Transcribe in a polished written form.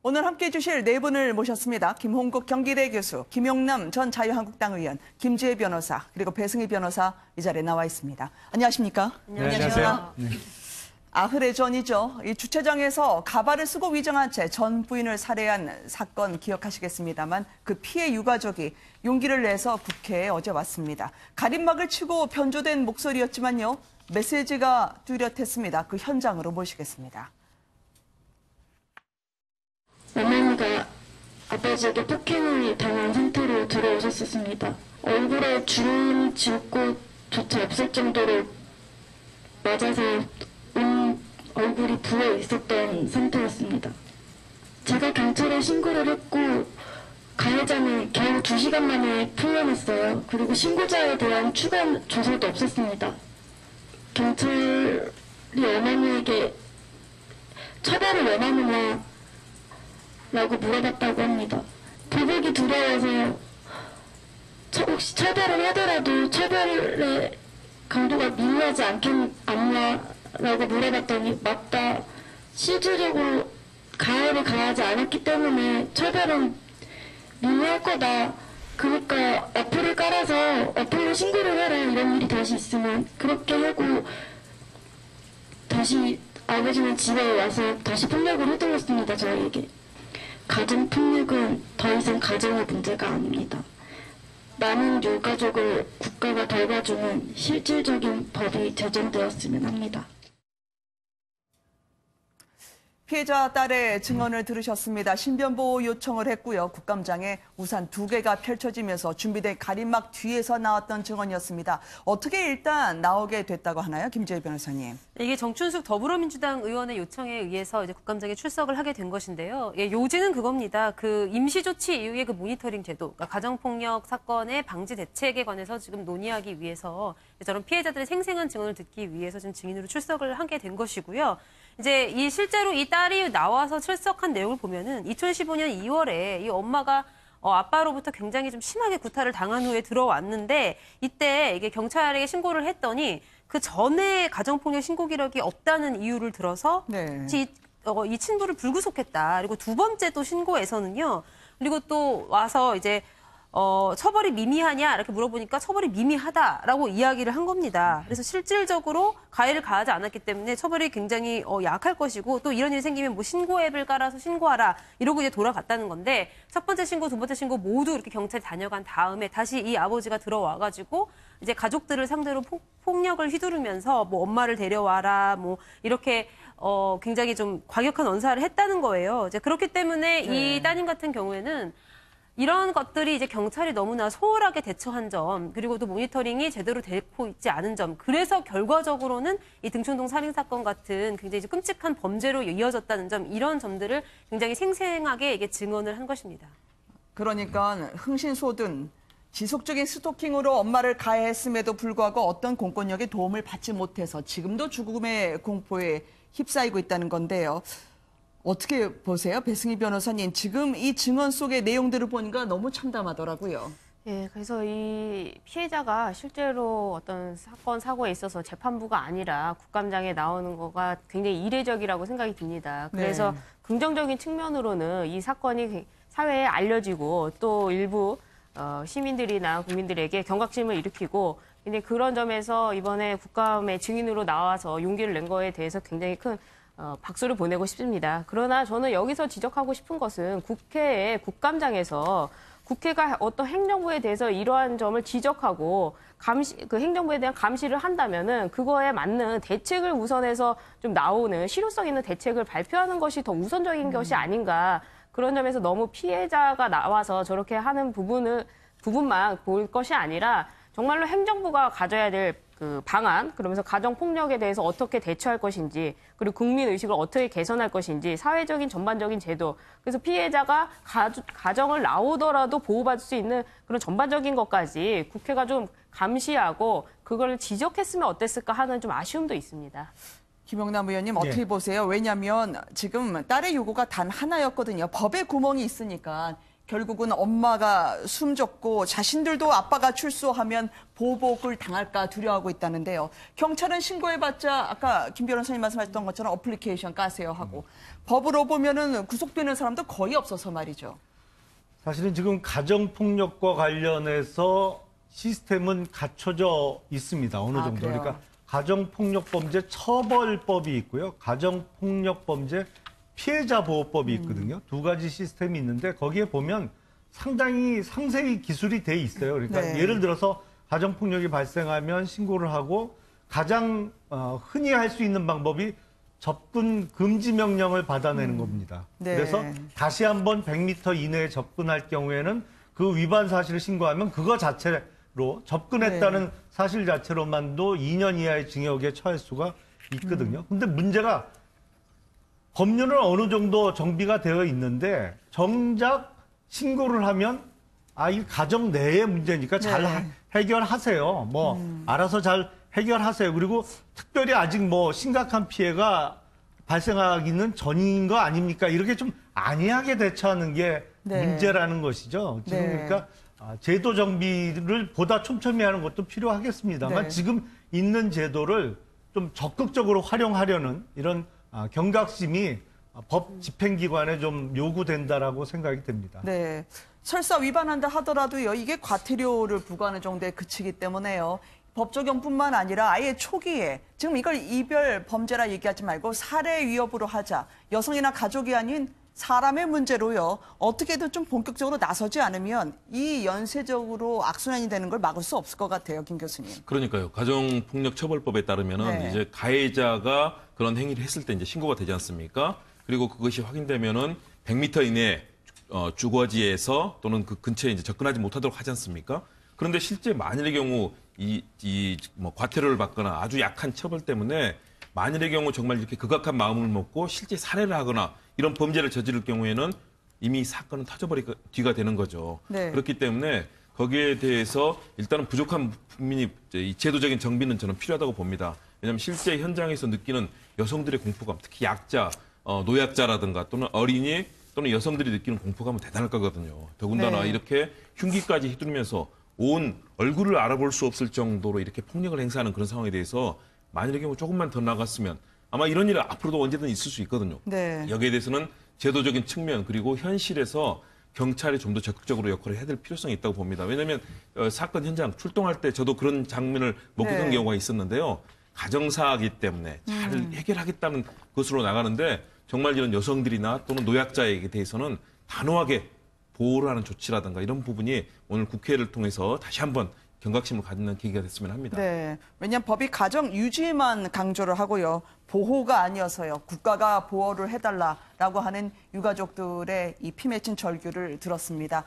오늘 함께해 주실 네 분을 모셨습니다. 김홍국 경기대 교수, 김용남 전 자유한국당 의원, 김지혜 변호사, 그리고 배승희 변호사 이 자리에 나와 있습니다. 안녕하십니까? 네, 안녕하세요. 네. 아흐레 전이죠. 이 주차장에서 가발을 쓰고 위장한 채 전 부인을 살해한 사건 기억하시겠습니다만 그 피해 유가족이 용기를 내서 국회에 어제 왔습니다. 가림막을 치고 변조된 목소리였지만요. 메시지가 뚜렷했습니다. 그 현장으로 모시겠습니다. 어머니가 아버지에게 폭행을 당한 상태로 들어오셨었습니다. 얼굴에 주름이 짓고조차 없을 정도로 맞아서 얼굴이 부어 있었던 상태였습니다. 제가 경찰에 신고를 했고 가해자는 겨우 2시간 만에 풀려났어요. 그리고 신고자에 대한 추가 조사도 없었습니다. 경찰이 어머니에게 처벌을 원하느냐 라고 물어봤다고 합니다. 보복이 두려워서 혹시 처벌을 하더라도 처벌의 강도가 미미하지 않냐라고 물어봤더니 맞다. 실질적으로 가해를 가하지 않았기 때문에 처벌은 미미할 거다. 그러니까 어플을 깔아서 어플로 신고를 해라. 이런 일이 다시 있으면 그렇게 하고 다시 아버지는 집에 와서 다시 폭력을 해드렸습니다. 저에게. 가정폭력은 더 이상 가정의 문제가 아닙니다. 많은 유가족을 국가가 돌봐주는 실질적인 법이 제정되었으면 합니다. 피해자 딸의 증언을 들으셨습니다. 신변보호 요청을 했고요. 국감장에 우산 2개가 펼쳐지면서 준비된 가림막 뒤에서 나왔던 증언이었습니다. 어떻게 일단 나오게 됐다고 하나요? 김지혜 변호사님. 이게 정춘숙 더불어민주당 의원의 요청에 의해서 이제 국감장에 출석을 하게 된 것인데요. 예, 요지는 그겁니다. 그 임시조치 이후의 그 모니터링 제도, 그러니까 가정폭력 사건의 방지 대책에 관해서 지금 논의하기 위해서 저런 피해자들의 생생한 증언을 듣기 위해서 지금 증인으로 출석을 하게 된 것이고요. 이제 실제로 이 딸이 나와서 출석한 내용을 보면은 2015년 2월에 이 엄마가 아빠로부터 굉장히 좀 심하게 구타를 당한 후에 들어왔는데 이때 이게 경찰에게 신고를 했더니 그 전에 가정폭력 신고 기록이 없다는 이유를 들어서 이 친부를 불구속했다. 그리고 두 번째 또 신고에서는요. 그리고 또 와서 이제 처벌이 미미하냐 이렇게 물어보니까 처벌이 미미하다라고 이야기를 한 겁니다. 그래서 실질적으로 가해를 가하지 않았기 때문에 처벌이 굉장히 약할 것이고 또 이런 일이 생기면 뭐 신고 앱을 깔아서 신고하라 이러고 이제 돌아갔다는 건데 첫 번째 신고, 두 번째 신고 모두 이렇게 경찰에 다녀간 다음에 다시 이 아버지가 들어와가지고 이제 가족들을 상대로 폭력을 휘두르면서 뭐 엄마를 데려와라 뭐 이렇게 굉장히 좀 과격한 언사를 했다는 거예요. 이제 그렇기 때문에 이 따님 같은 경우에는 이런 것들이 이제 경찰이 너무나 소홀하게 대처한 점, 그리고 또 모니터링이 제대로 되고 있지 않은 점, 그래서 결과적으로는 이 등촌동 살인사건 같은 굉장히 끔찍한 범죄로 이어졌다는 점, 이런 점들을 굉장히 생생하게 이게 증언을 한 것입니다. 그러니까 흥신소든 지속적인 스토킹으로 엄마를 가해했음에도 불구하고 어떤 공권력의 도움을 받지 못해서 지금도 죽음의 공포에 휩싸이고 있다는 건데요. 어떻게 보세요? 배승희 변호사님, 지금 이 증언 속의 내용들을 보니까 너무 참담하더라고요. 예, 그래서 이 피해자가 실제로 어떤 사건, 사고에 있어서 재판부가 아니라 국감장에 나오는 거가 굉장히 이례적이라고 생각이 듭니다. 그래서 긍정적인 측면으로는 이 사건이 사회에 알려지고 또 일부 시민들이나 국민들에게 경각심을 일으키고 근데 그런 점에서 이번에 국감의 증인으로 나와서 용기를 낸 거에 대해서 굉장히 큰 박수를 보내고 싶습니다. 그러나 저는 여기서 지적하고 싶은 것은 국회의 국감장에서 국회가 어떤 행정부에 대해서 이러한 점을 지적하고 그 행정부에 대한 감시를 한다면은 그거에 맞는 대책을 우선해서 좀 나오는 실효성 있는 대책을 발표하는 것이 더 우선적인 것이 아닌가. 그런 점에서 너무 피해자가 나와서 저렇게 하는 부분만 볼 것이 아니라 정말로 행정부가 가져야 될 그 방안, 그러면서 가정폭력에 대해서 어떻게 대처할 것인지, 그리고 국민의식을 어떻게 개선할 것인지, 사회적인 전반적인 제도, 그래서 피해자가 가정을 나오더라도 보호받을 수 있는 그런 전반적인 것까지 국회가 좀 감시하고 그걸 지적했으면 어땠을까 하는 좀 아쉬움도 있습니다. 김용남 의원님 어떻게 보세요? 왜냐하면 지금 딸의 요구가 단 하나였거든요. 법에 구멍이 있으니까 결국은 엄마가 숨졌고 자신들도 아빠가 출소하면 보복을 당할까 두려워하고 있다는데요. 경찰은 신고해봤자 아까 김 변호사님 말씀하셨던 것처럼 어플리케이션 까세요 하고 법으로 보면은 구속되는 사람도 거의 없어서 말이죠. 사실은 지금 가정폭력과 관련해서 시스템은 갖춰져 있습니다. 어느 정도. 그래요? 그러니까 가정폭력범죄 처벌법이 있고요. 가정폭력범죄 피해자보호법이 있거든요. 두 가지 시스템이 있는데 거기에 보면 상당히 상세히 기술이 돼 있어요. 그러니까 네. 예를 들어서 가정폭력이 발생하면 신고를 하고 가장 흔히 할 수 있는 방법이 접근 금지 명령을 받아내는 겁니다. 네. 그래서 다시 한번 100m 이내에 접근할 경우에는 그 위반 사실을 신고하면 그거 자체로 접근했다는 사실 자체로만도 2년 이하의 징역에 처할 수가 있거든요. 근데 문제가 법률은 어느 정도 정비가 되어 있는데 정작 신고를 하면 이 가정 내의 문제니까 잘 네. 해결하세요. 알아서 잘 해결하세요. 그리고 특별히 아직 심각한 피해가 발생하기는 전인 거 아닙니까? 이렇게 좀 안이하게 대처하는 게 네. 문제라는 것이죠. 지금 네. 그러니까 제도 정비를 보다 촘촘히 하는 것도 필요하겠습니다만 네. 지금 있는 제도를 좀 적극적으로 활용하려는 이런 경각심이 법 집행기관에 좀 요구된다라고 생각이 됩니다. 네. 설사 위반한다 하더라도요, 이게 과태료를 부과하는 정도에 그치기 때문에요. 법 적용뿐만 아니라 아예 초기에 지금 이걸 이별 범죄라 얘기하지 말고 살해 위협으로 하자. 여성이나 가족이 아닌 사람의 문제로요. 어떻게든 좀 본격적으로 나서지 않으면 이 연쇄적으로 악순환이 되는 걸 막을 수 없을 것 같아요, 김 교수님. 그러니까요. 가정폭력처벌법에 따르면은 네. 이제 가해자가 그런 행위를 했을 때 이제 신고가 되지 않습니까? 그리고 그것이 확인되면은 100m 이내 주거지에서 또는 그 근처에 이제 접근하지 못하도록 하지 않습니까? 그런데 실제 만일의 경우 과태료를 받거나 아주 약한 처벌 때문에 만일의 경우 정말 이렇게 극악한 마음을 먹고 실제 살해를 하거나 이런 범죄를 저지를 경우에는 이미 사건은 터져버리고 뒤가 되는 거죠. 네. 그렇기 때문에 거기에 대해서 일단은 부족한 국민이 이 제도적인 정비는 저는 필요하다고 봅니다. 왜냐하면 실제 현장에서 느끼는 여성들의 공포감, 특히 약자, 노약자라든가 또는 어린이 또는 여성들이 느끼는 공포감은 대단할 거거든요. 더군다나 네. 이렇게 흉기까지 휘두르면서 온 얼굴을 알아볼 수 없을 정도로 이렇게 폭력을 행사하는 그런 상황에 대해서 만일의 경우 조금만 더 나갔으면 아마 이런 일은 앞으로도 언제든 있을 수 있거든요. 네. 여기에 대해서는 제도적인 측면 그리고 현실에서 경찰이 좀 더 적극적으로 역할을 해야 될 필요성이 있다고 봅니다. 왜냐하면 사건 현장 출동할 때 저도 그런 장면을 목격한 네. 경우가 있었는데요. 가정사이기 때문에 잘 해결하겠다는 것으로 나가는데 정말 이런 여성들이나 또는 노약자에게 대해서는 단호하게 보호를 하는 조치라든가 이런 부분이 오늘 국회를 통해서 다시 한번 경각심을 갖는 계기가 됐으면 합니다. 네. 왜냐하면 법이 가정 유지만 강조를 하고요. 보호가 아니어서요. 국가가 보호를 해달라라고 하는 유가족들의 이 피 맺힌 절규를 들었습니다.